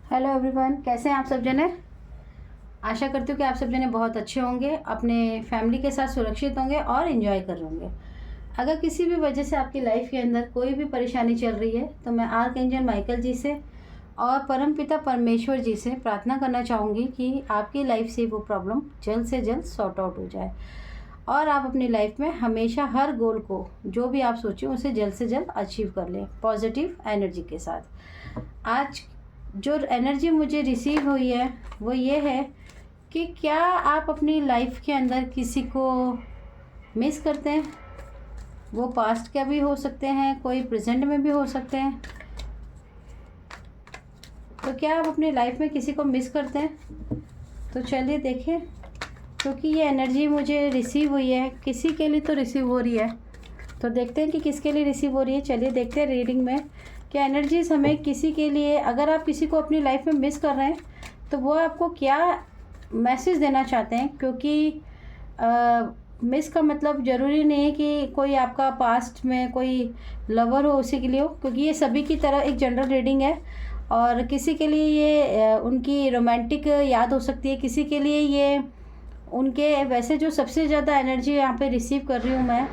Hello everyone, कैसे हैं आप सब जने। आशा करती हूँ कि आप सब जने बहुत अच्छे होंगे, अपने फैमिली के साथ सुरक्षित होंगे और एंजॉय कर रहे होंगे। अगर किसी भी वजह से आपकी लाइफ के अंदर कोई भी परेशानी चल रही है तो मैं आर्कएंजल माइकल जी से और परमपिता परमेश्वर जी से प्रार्थना करना चाहूँगी कि आपकी लाइफ से वो प्रॉब्लम जल्द से जल्द सॉर्ट आउट हो जाए और आप अपनी लाइफ में हमेशा हर गोल को जो भी आप सोचें उसे जल्द से जल्द अचीव कर लें पॉजिटिव एनर्जी के साथ। आज जो एनर्जी मुझे रिसीव हुई है वो ये है कि क्या आप अपनी लाइफ के अंदर किसी को मिस करते हैं। वो पास्ट का भी हो सकते हैं, कोई प्रेजेंट में भी हो सकते हैं। तो क्या आप अपनी लाइफ में किसी को मिस करते हैं? तो चलिए देखें, क्योंकि ये एनर्जी मुझे रिसीव हुई है, किसी के लिए तो रिसीव हो रही है। तो देखते हैं कि किसके लिए रिसीव हो रही है। चलिए देखते हैं रीडिंग में क्या एनर्जीज हमें किसी के लिए, अगर आप किसी को अपनी लाइफ में मिस कर रहे हैं तो वो आपको क्या मैसेज देना चाहते हैं। क्योंकि मिस का मतलब ज़रूरी नहीं है कि कोई आपका पास्ट में कोई लवर हो उसी के लिए हो, क्योंकि ये सभी की तरह एक जनरल रीडिंग है। और किसी के लिए ये उनकी रोमांटिक याद हो सकती है, किसी के लिए ये उनके वैसे जो सबसे ज़्यादा एनर्जी यहाँ पे रिसीव कर रही हूँ मैं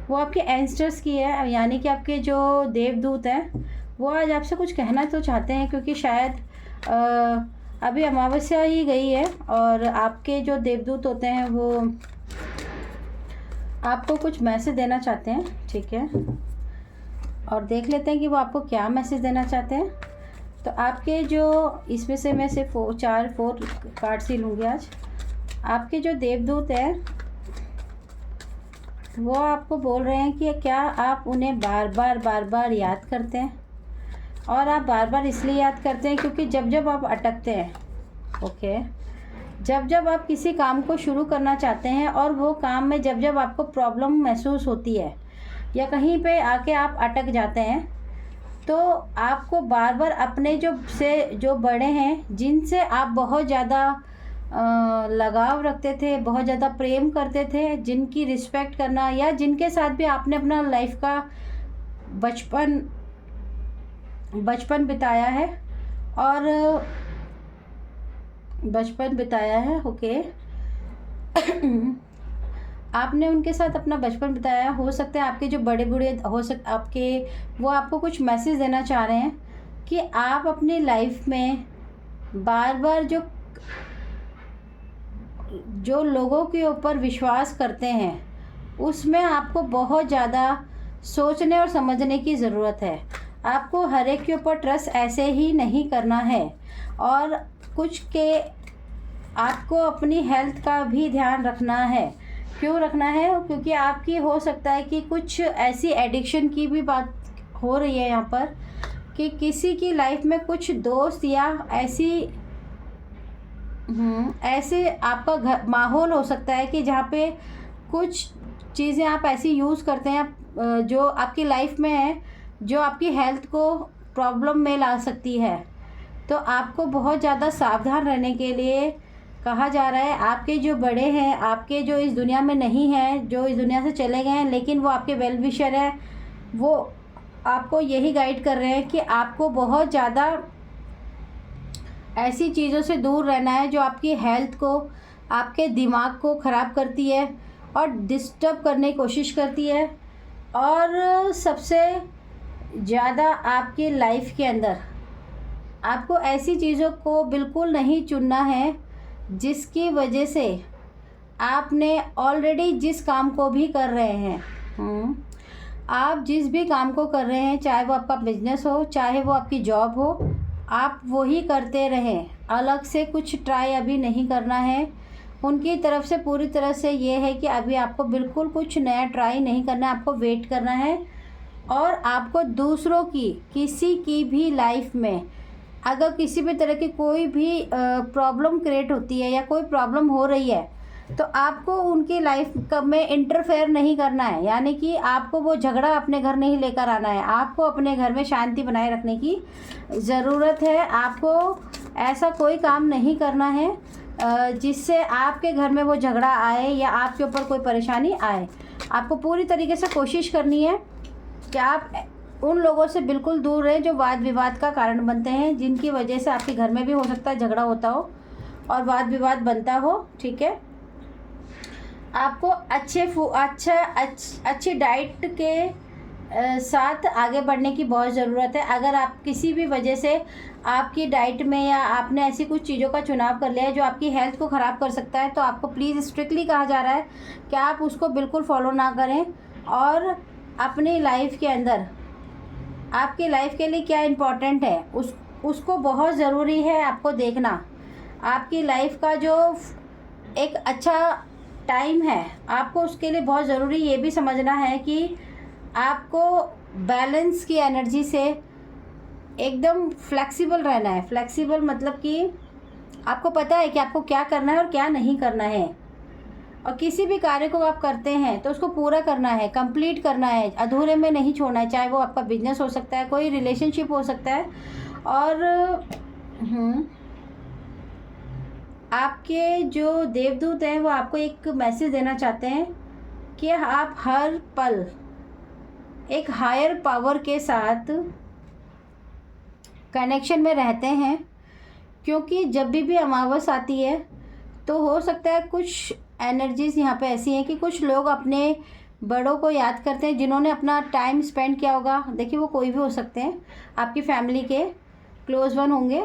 वो आपके एंसेस्टर्स की है, यानी कि आपके जो देवदूत हैं वो आज आपसे कुछ कहना तो चाहते हैं। क्योंकि शायद अभी अमावस्या ही गई है और आपके जो देवदूत होते हैं वो आपको कुछ मैसेज देना चाहते हैं। ठीक है, और देख लेते हैं कि वो आपको क्या मैसेज देना चाहते हैं। तो आपके जो इसमें से मैं सिर्फ 4 कार्ड्स ही लूँगी आज। आपके जो देवदूत हैं वो आपको बोल रहे हैं कि क्या आप उन्हें बार बार याद करते हैं। और आप बार बार इसलिए याद करते हैं क्योंकि जब जब आप अटकते हैं, ओके, जब जब आप किसी काम को शुरू करना चाहते हैं और वो काम में जब जब आपको प्रॉब्लम महसूस होती है या कहीं पे आके आप अटक जाते हैं तो आपको बार बार अपने जो बड़े हैं, जिनसे आप बहुत ज़्यादा लगाव रखते थे, बहुत ज़्यादा प्रेम करते थे, जिनकी रिस्पेक्ट करना या जिनके साथ भी आपने अपना लाइफ का बचपन बिताया है, ओके। आपने उनके साथ अपना बचपन बिताया। हो सकता है आपके जो बड़े बूढ़े हो सकते आपके वो आपको कुछ मैसेज देना चाह रहे हैं कि आप अपनी लाइफ में बार बार जो लोगों के ऊपर विश्वास करते हैं उसमें आपको बहुत ज़्यादा सोचने और समझने की ज़रूरत है। आपको हर एक के ऊपर ट्रस्ट ऐसे ही नहीं करना है और कुछ के आपको अपनी हेल्थ का भी ध्यान रखना है। क्यों रखना है? क्योंकि आपकी हो सकता है कि कुछ ऐसी एडिक्शन की भी बात हो रही है यहाँ पर कि किसी की लाइफ में कुछ दोस्त या ऐसे आपका घर माहौल हो सकता है कि जहाँ पे कुछ चीज़ें आप ऐसी यूज़ करते हैं जो आपकी लाइफ में है, जो आपकी हेल्थ को प्रॉब्लम में ला सकती है। तो आपको बहुत ज़्यादा सावधान रहने के लिए कहा जा रहा है। आपके जो बड़े हैं, आपके जो इस दुनिया में नहीं हैं, जो इस दुनिया से चले गए हैं, लेकिन वो आपके वेल विशर हैं, वो आपको यही गाइड कर रहे हैं कि आपको बहुत ज़्यादा ऐसी चीज़ों से दूर रहना है जो आपकी हेल्थ को, आपके दिमाग को ख़राब करती है और डिस्टर्ब करने की कोशिश करती है। और सबसे ज़्यादा आपकी लाइफ के अंदर आपको ऐसी चीज़ों को बिल्कुल नहीं चुनना है जिसकी वजह से आपने ऑलरेडी जिस काम को भी कर रहे हैं, आप जिस भी काम को कर रहे हैं, चाहे वो आपका बिजनेस हो, चाहे वो आपकी जॉब हो, आप वही करते रहें। अलग से कुछ ट्राई अभी नहीं करना है। उनकी तरफ से पूरी तरह से ये है कि अभी आपको बिल्कुल कुछ नया ट्राई नहीं करना है, आपको वेट करना है। और आपको दूसरों की, किसी की भी लाइफ में अगर किसी भी तरह की कोई भी प्रॉब्लम क्रिएट होती है या कोई प्रॉब्लम हो रही है तो आपको उनकी लाइफ में इंटरफेयर नहीं करना है। यानी कि आपको वो झगड़ा अपने घर नहीं लेकर आना है। आपको अपने घर में शांति बनाए रखने की ज़रूरत है। आपको ऐसा कोई काम नहीं करना है जिससे आपके घर में वो झगड़ा आए या आपके ऊपर कोई परेशानी आए। आपको पूरी तरीके से कोशिश करनी है कि आप उन लोगों से बिल्कुल दूर रहें जो वाद विवाद का कारण बनते हैं, जिनकी वजह से आपके घर में भी हो सकता है झगड़ा होता हो और वाद विवाद बनता हो। ठीक है, आपको अच्छी डाइट के साथ आगे बढ़ने की बहुत ज़रूरत है। अगर आप किसी भी वजह से आपकी डाइट में या आपने ऐसी कुछ चीज़ों का चुनाव कर लिया है जो आपकी हेल्थ को ख़राब कर सकता है, तो आपको प्लीज़ स्ट्रिक्टली कहा जा रहा है कि आप उसको बिल्कुल फॉलो ना करें। और अपनी लाइफ के अंदर आपकी लाइफ के लिए क्या इम्पोर्टेंट है उसको बहुत ज़रूरी है आपको देखना। आपकी लाइफ का जो एक अच्छा टाइम है, आपको उसके लिए बहुत ज़रूरी ये भी समझना है कि आपको बैलेंस की एनर्जी से एकदम फ्लेक्सिबल रहना है। फ्लेक्सिबल मतलब कि आपको पता है कि आपको क्या करना है और क्या नहीं करना है, और किसी भी कार्य को आप करते हैं तो उसको पूरा करना है, कंप्लीट करना है, अधूरे में नहीं छोड़ना है। चाहे वो आपका बिजनेस हो सकता है, कोई रिलेशनशिप हो सकता है। और आपके जो देवदूत हैं वो आपको एक मैसेज देना चाहते हैं कि आप हर पल एक हायर पावर के साथ कनेक्शन में रहते हैं, क्योंकि जब भी अमावस आती है तो हो सकता है कुछ एनर्जीज़ यहाँ पे ऐसी हैं कि कुछ लोग अपने बड़ों को याद करते हैं जिन्होंने अपना टाइम स्पेंड किया होगा। देखिए, वो कोई भी हो सकते हैं, आपकी फैमिली के क्लोज वन होंगे,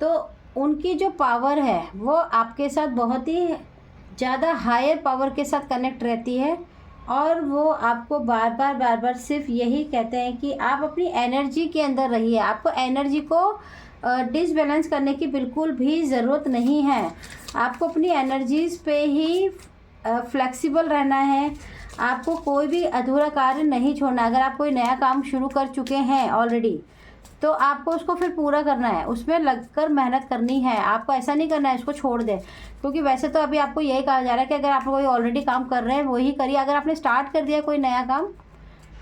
तो उनकी जो पावर है वो आपके साथ बहुत ही ज़्यादा हायर पावर के साथ कनेक्ट रहती है। और वो आपको बार बार सिर्फ यही कहते हैं कि आप अपनी एनर्जी के अंदर रहिए। आपको एनर्जी को डिसबैलेंस करने की बिल्कुल भी ज़रूरत नहीं है। आपको अपनी एनर्जीज़ पे ही फ्लेक्सिबल रहना है। आपको कोई भी अधूरा कार्य नहीं छोड़ना। अगर आप कोई नया काम शुरू कर चुके हैं ऑलरेडी, तो आपको उसको फिर पूरा करना है, उसमें लगकर मेहनत करनी है। आपको ऐसा नहीं करना है इसको छोड़ दें, क्योंकि वैसे तो अभी आपको यही कहा जा रहा है कि अगर आप कोई ऑलरेडी काम कर रहे हैं वही करिए। अगर आपने स्टार्ट कर दिया कोई नया काम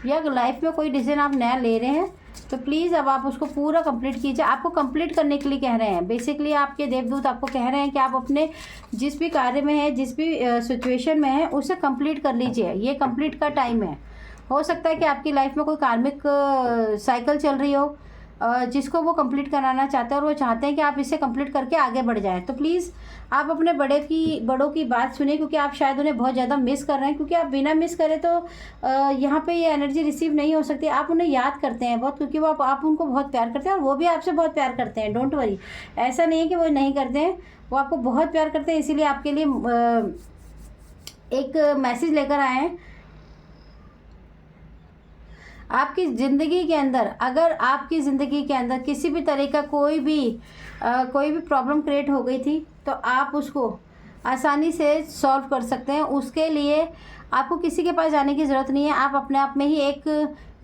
या लाइफ में कोई डिसीजन आप नया ले रहे हैं, तो प्लीज़ अब आप उसको पूरा कंप्लीट कीजिए। आपको कंप्लीट करने के लिए कह रहे हैं, बेसिकली आपके देवदूत आपको कह रहे हैं कि आप अपने जिस भी कार्य में है, जिस भी सिचुएशन में है, उसे कंप्लीट कर लीजिए। ये कंप्लीट का टाइम है। हो सकता है कि आपकी लाइफ में कोई कार्मिक साइकिल चल रही हो जिसको वो कंप्लीट कराना चाहते हैं, और वो चाहते हैं कि आप इसे कंप्लीट करके आगे बढ़ जाएं। तो प्लीज़ आप अपने बड़ों की बात सुनिए, क्योंकि आप शायद उन्हें बहुत ज़्यादा मिस कर रहे हैं। क्योंकि आप बिना मिस करें तो यहाँ पे ये एनर्जी रिसीव नहीं हो सकती। आप उन्हें याद करते हैं बहुत, क्योंकि वो आप उनको बहुत प्यार करते हैं और वो भी आपसे बहुत प्यार करते हैं। डोंट वरी, ऐसा नहीं है कि वो नहीं करते हैं, वो आपको बहुत प्यार करते हैं। इसीलिए आपके लिए एक मैसेज लेकर आए हैं। आपकी ज़िंदगी के अंदर, अगर आपकी ज़िंदगी के अंदर किसी भी तरह का कोई भी प्रॉब्लम क्रिएट हो गई थी, तो आप उसको आसानी से सॉल्व कर सकते हैं। उसके लिए आपको किसी के पास जाने की ज़रूरत नहीं है। आप अपने आप में ही एक,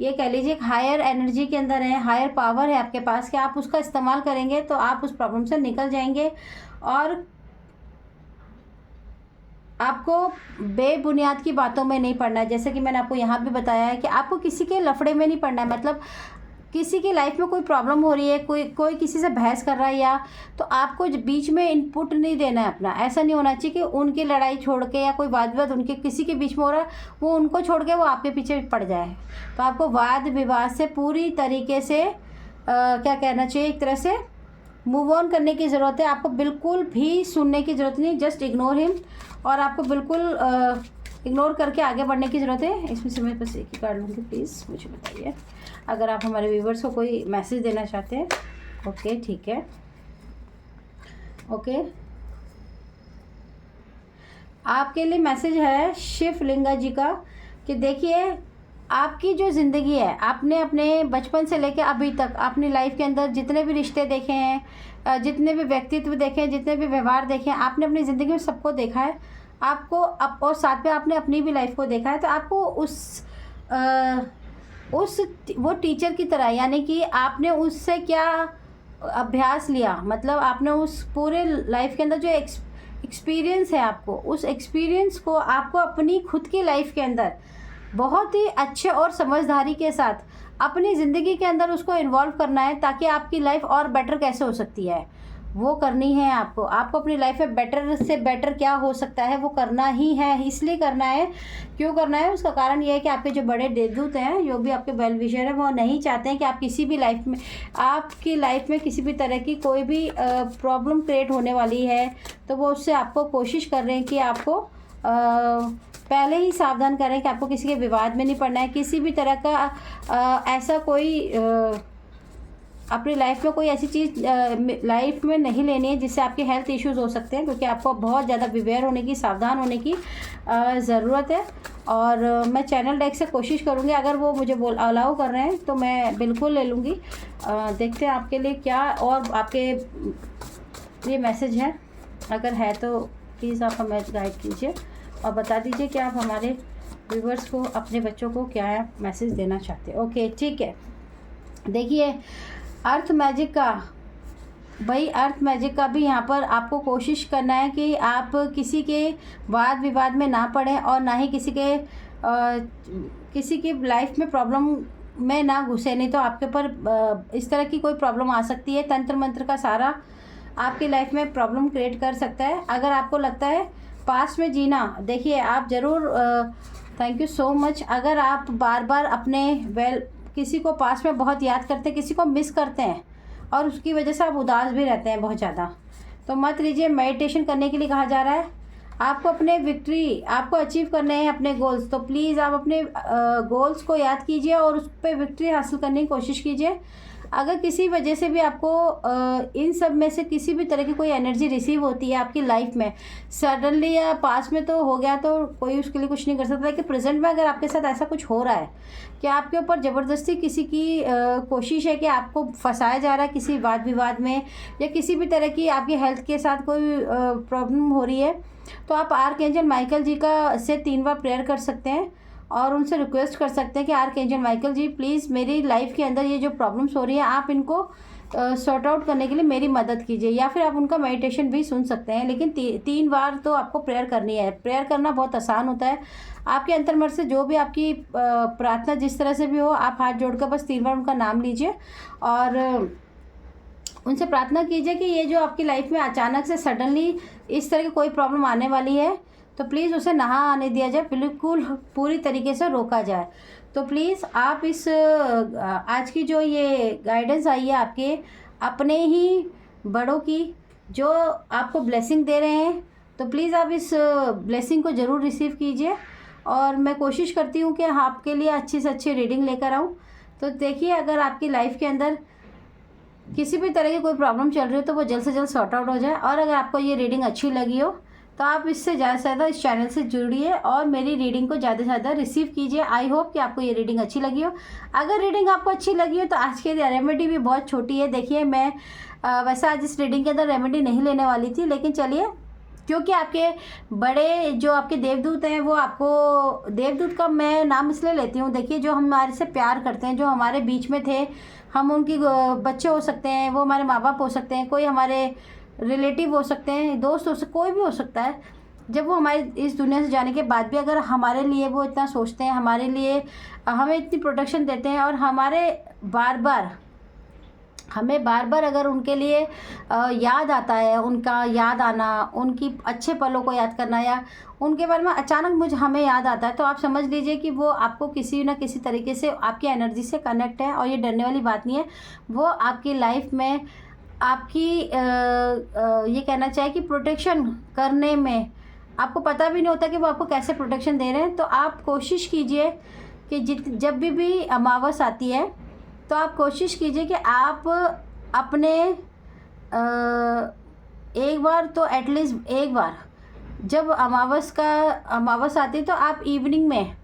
ये कह लीजिए, एक हायर एनर्जी के अंदर है, हायर पावर है आपके पास, कि आप उसका इस्तेमाल करेंगे तो आप उस प्रॉब्लम से निकल जाएंगे। और आपको बेबुनियाद की बातों में नहीं पड़ना है। जैसे कि मैंने आपको यहाँ भी बताया है कि आपको किसी के लफड़े में नहीं पड़ना है। मतलब किसी की लाइफ में कोई प्रॉब्लम हो रही है, कोई किसी से बहस कर रहा है, या तो आपको बीच में इनपुट नहीं देना है अपना। ऐसा नहीं होना चाहिए कि उनकी लड़ाई छोड़ के या कोई वाद विवाद उनके किसी के बीच में हो रहा है, वो उनको छोड़ के वो आपके पीछे पड़ जाए। तो आपको वाद विवाद से पूरी तरीके से क्या कहना चाहिए, एक तरह से मूव ऑन करने की ज़रूरत है। आपको बिल्कुल भी सुनने की ज़रूरत नहीं, जस्ट इग्नोर हिम। और आपको बिल्कुल इग्नोर करके आगे बढ़ने की ज़रूरत है। इसमें से मैं बस एक ही कार्ड लूँगी, प्लीज़ मुझे बताइए अगर आप हमारे व्यूवर्स को कोई मैसेज देना चाहते हैं। ओके, ठीक है, ओके। आपके लिए मैसेज है शिवलिंगा जी का कि देखिए, आपकी जो ज़िंदगी है, आपने अपने बचपन से लेकर अभी तक अपनी लाइफ के अंदर जितने भी रिश्ते देखे हैं, जितने भी व्यक्तित्व देखे हैं, जितने भी व्यवहार देखे हैं, आपने अपनी ज़िंदगी में सबको देखा है। आपको और साथ में आपने अपनी भी लाइफ को देखा है। तो आपको वो टीचर की तरह, यानी कि आपने उससे क्या अभ्यास लिया, मतलब आपने उस पूरे लाइफ के अंदर जो एक्सपीरियंस है, आपको उस एक्सपीरियंस को आपको अपनी खुद की लाइफ के अंदर बहुत ही अच्छे और समझदारी के साथ अपनी ज़िंदगी के अंदर उसको इन्वॉल्व करना है, ताकि आपकी लाइफ और बेटर कैसे हो सकती है वो करनी है आपको। आपको अपनी लाइफ में बेटर से बेटर क्या हो सकता है वो करना ही है। इसलिए करना है, क्यों करना है, उसका कारण ये है कि आपके जो बड़े देवदूत हैं, जो भी आपके वेल विशर हैं, वो नहीं चाहते हैं कि आप किसी भी लाइफ में, आपकी लाइफ में किसी भी तरह की कोई भी प्रॉब्लम क्रिएट होने वाली है, तो वो उससे आपको कोशिश कर रहे हैं कि आपको पहले ही सावधान करें कि आपको किसी के विवाद में नहीं पड़ना है। किसी भी तरह का ऐसा कोई अपनी लाइफ में कोई ऐसी चीज़ लाइफ में नहीं लेनी है जिससे आपके हेल्थ इश्यूज़ हो सकते हैं, क्योंकि आपको बहुत ज़्यादा अवेयर होने की, सावधान होने की ज़रूरत है। और मैं चैनल डेक से कोशिश करूँगी, अगर वो मुझे अलाउ कर रहे हैं तो मैं बिल्कुल ले लूँगी। देखते हैं आपके लिए क्या और आपके ये मैसेज है, अगर है तो प्लीज़ आप हमें गाइड कीजिए और बता दीजिए कि आप हमारे व्यूवर्स को, अपने बच्चों को क्या मैसेज देना चाहते हैं। ओके, ठीक है। देखिए, अर्थ मैजिक का, भाई अर्थ मैजिक का भी यहाँ पर आपको कोशिश करना है कि आप किसी के वाद विवाद में ना पड़ें और ना ही किसी की लाइफ में प्रॉब्लम में ना घुसे, नहीं तो आपके ऊपर इस तरह की कोई प्रॉब्लम आ सकती है। तंत्र मंत्र का सारा आपकी लाइफ में प्रॉब्लम क्रिएट कर सकता है। अगर आपको लगता है पास्ट में जीना, देखिए आप ज़रूर, थैंक यू सो मच। अगर आप बार बार अपने किसी को पास्ट में बहुत याद करते हैं, किसी को मिस करते हैं और उसकी वजह से आप उदास भी रहते हैं बहुत ज़्यादा, तो मत लीजिए। मेडिटेशन करने के लिए कहा जा रहा है। आपको अपने विक्ट्री, आपको अचीव करने हैं अपने गोल्स, तो प्लीज़ आप अपने गोल्स को याद कीजिए और उस पर विक्ट्री हासिल करने की कोशिश कीजिए। अगर किसी वजह से भी आपको इन सब में से किसी भी तरह की कोई एनर्जी रिसीव होती है आपकी लाइफ में, सडनली या पास में तो हो गया तो कोई उसके लिए कुछ नहीं कर सकता, लेकिन प्रेजेंट में अगर आपके साथ ऐसा कुछ हो रहा है कि आपके ऊपर ज़बरदस्ती किसी की कोशिश है कि आपको फंसाया जा रहा है किसी वाद विवाद में, या किसी भी तरह की आपकी हेल्थ के साथ कोई प्रॉब्लम हो रही है, तो आप आर्कएंजल माइकल जी का से 3 बार प्रेयर कर सकते हैं और उनसे रिक्वेस्ट कर सकते हैं कि आर्कएंजल माइकल जी प्लीज़ मेरी लाइफ के अंदर ये जो प्रॉब्लम्स हो रही है आप इनको सॉर्ट आउट करने के लिए मेरी मदद कीजिए। या फिर आप उनका मेडिटेशन भी सुन सकते हैं, लेकिन 3 बार तो आपको प्रेयर करनी है। प्रेयर करना बहुत आसान होता है। आपके अंतर्मन से जो भी आपकी प्रार्थना जिस तरह से भी हो, आप हाथ जोड़कर बस 3 बार उनका नाम लीजिए और उनसे प्रार्थना कीजिए कि ये जो आपकी लाइफ में अचानक से सडनली इस तरह की कोई प्रॉब्लम आने वाली है, तो प्लीज़ उसे ना आने दिया जाए, बिल्कुल पूरी तरीके से रोका जाए। तो प्लीज़ आप इस आज की जो ये गाइडेंस आई है आपके अपने ही बड़ों की, जो आपको ब्लेसिंग दे रहे हैं, तो प्लीज़ आप इस ब्लेसिंग को ज़रूर रिसीव कीजिए। और मैं कोशिश करती हूँ कि आपके लिए अच्छी से अच्छी रीडिंग लेकर आऊँ। तो देखिए, अगर आपकी लाइफ के अंदर किसी भी तरह की कोई प्रॉब्लम चल रही हो तो वो जल्द से जल्द सॉर्ट आउट हो जाए। और अगर आपको ये रीडिंग अच्छी लगी हो तो आप इससे ज़्यादा से ज़्यादा इस चैनल से जुड़िए और मेरी रीडिंग को ज़्यादा से ज़्यादा रिसीव कीजिए। आई होप कि आपको ये रीडिंग अच्छी लगी हो। अगर रीडिंग आपको अच्छी लगी हो तो आज की रेमेडी भी बहुत छोटी है। देखिए, मैं वैसे आज इस रीडिंग के अंदर रेमेडी नहीं लेने वाली थी, लेकिन चलिए, क्योंकि आपके बड़े जो आपके देवदूत हैं, वो आपको, देवदूत का मैं नाम इसलिए लेती हूँ, देखिए जो हमारे से प्यार करते हैं, जो हमारे बीच में थे, हम उनकी बच्चे हो सकते हैं, वो हमारे माँ बाप हो सकते हैं, कोई हमारे रिलेटिव हो सकते हैं, दोस्त हो सकते, कोई भी हो सकता है। जब वो हमारे इस दुनिया से जाने के बाद भी अगर हमारे लिए वो इतना सोचते हैं, हमारे लिए हमें इतनी प्रोटेक्शन देते हैं और हमें बार बार अगर उनके लिए याद आता है, उनका याद आना, उनकी अच्छे पलों को याद करना, या उनके बारे में अचानक हमें याद आता है, तो आप समझ लीजिए कि वो आपको किसी न किसी तरीके से आपकी एनर्जी से कनेक्ट है। और ये डरने वाली बात नहीं है, वो आपकी लाइफ में आपकी ये कहना चाहिए कि प्रोटेक्शन करने में आपको पता भी नहीं होता कि वो आपको कैसे प्रोटेक्शन दे रहे हैं। तो आप कोशिश कीजिए कि जब भी अमावस आती है तो आप कोशिश कीजिए कि आप अपने एक बार तो एटलीस्ट एक बार, जब अमावस आती है तो आप इवनिंग में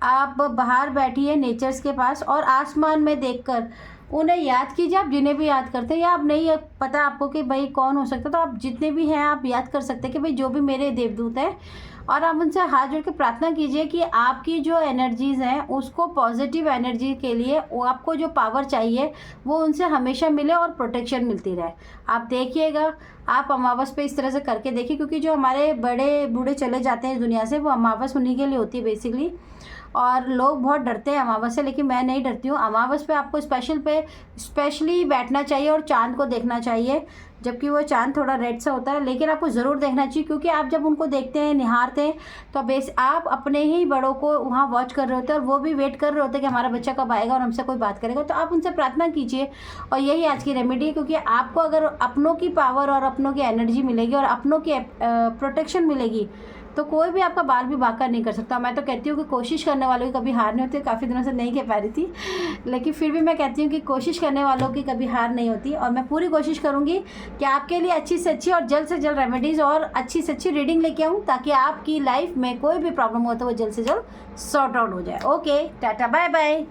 आप बाहर बैठिए नेचर्स के पास और आसमान में देखकर उन्हें याद कीजिए। आप जिन्हें भी याद करते हैं, या आप नहीं पता आपको कि भाई कौन हो सकता है, तो आप जितने भी हैं आप याद कर सकते हैं कि भाई जो भी मेरे देवदूत हैं, और आप उनसे हाथ जोड़ के प्रार्थना कीजिए कि आपकी जो एनर्जीज़ हैं उसको पॉजिटिव एनर्जी के लिए वो आपको जो पावर चाहिए वो उनसे हमेशा मिले और प्रोटेक्शन मिलती रहे। आप देखिएगा, आप अमावस पे इस तरह से करके देखिए, क्योंकि जो हमारे बड़े बूढ़े चले जाते हैं इस दुनिया से, वो अमावस उन्हीं के लिए होती है बेसिकली। और लोग बहुत डरते हैं अमावस से, लेकिन मैं नहीं डरती हूँ। अमावस पे आपको स्पेशली बैठना चाहिए और चांद को देखना चाहिए। जबकि वो चाँद थोड़ा रेड सा होता है, लेकिन आपको ज़रूर देखना चाहिए, क्योंकि आप जब उनको देखते हैं, निहारते हैं, तो आप अपने ही बड़ों को वहाँ वॉच कर रहे होते हैं और वो भी वेट कर रहे होते हैं कि हमारा बच्चा कब आएगा और हमसे कोई बात करेगा। तो आप उनसे प्रार्थना कीजिए, और यही आज की रेमेडी है, क्योंकि आपको अगर अपनों की पावर और अपनों की एनर्जी मिलेगी और अपनों की प्रोटेक्शन मिलेगी, तो कोई भी आपका बाल भी भाग कर नहीं कर सकता। मैं तो कहती हूँ कि कोशिश करने वालों की कभी हार नहीं होती। काफ़ी दिनों से नहीं कह पा रही थी, लेकिन फिर भी मैं कहती हूँ कि कोशिश करने वालों की कभी हार नहीं होती, और मैं पूरी कोशिश करूँगी कि आपके लिए अच्छी से अच्छी और जल्द से जल्द रेमेडीज़ और अच्छी से अच्छी रीडिंग लेके आऊँ, ताकि आपकी लाइफ में कोई भी प्रॉब्लम हो तो वो जल्द से जल्द सॉर्ट आउट हो जाए। Okay, tata, bye bye.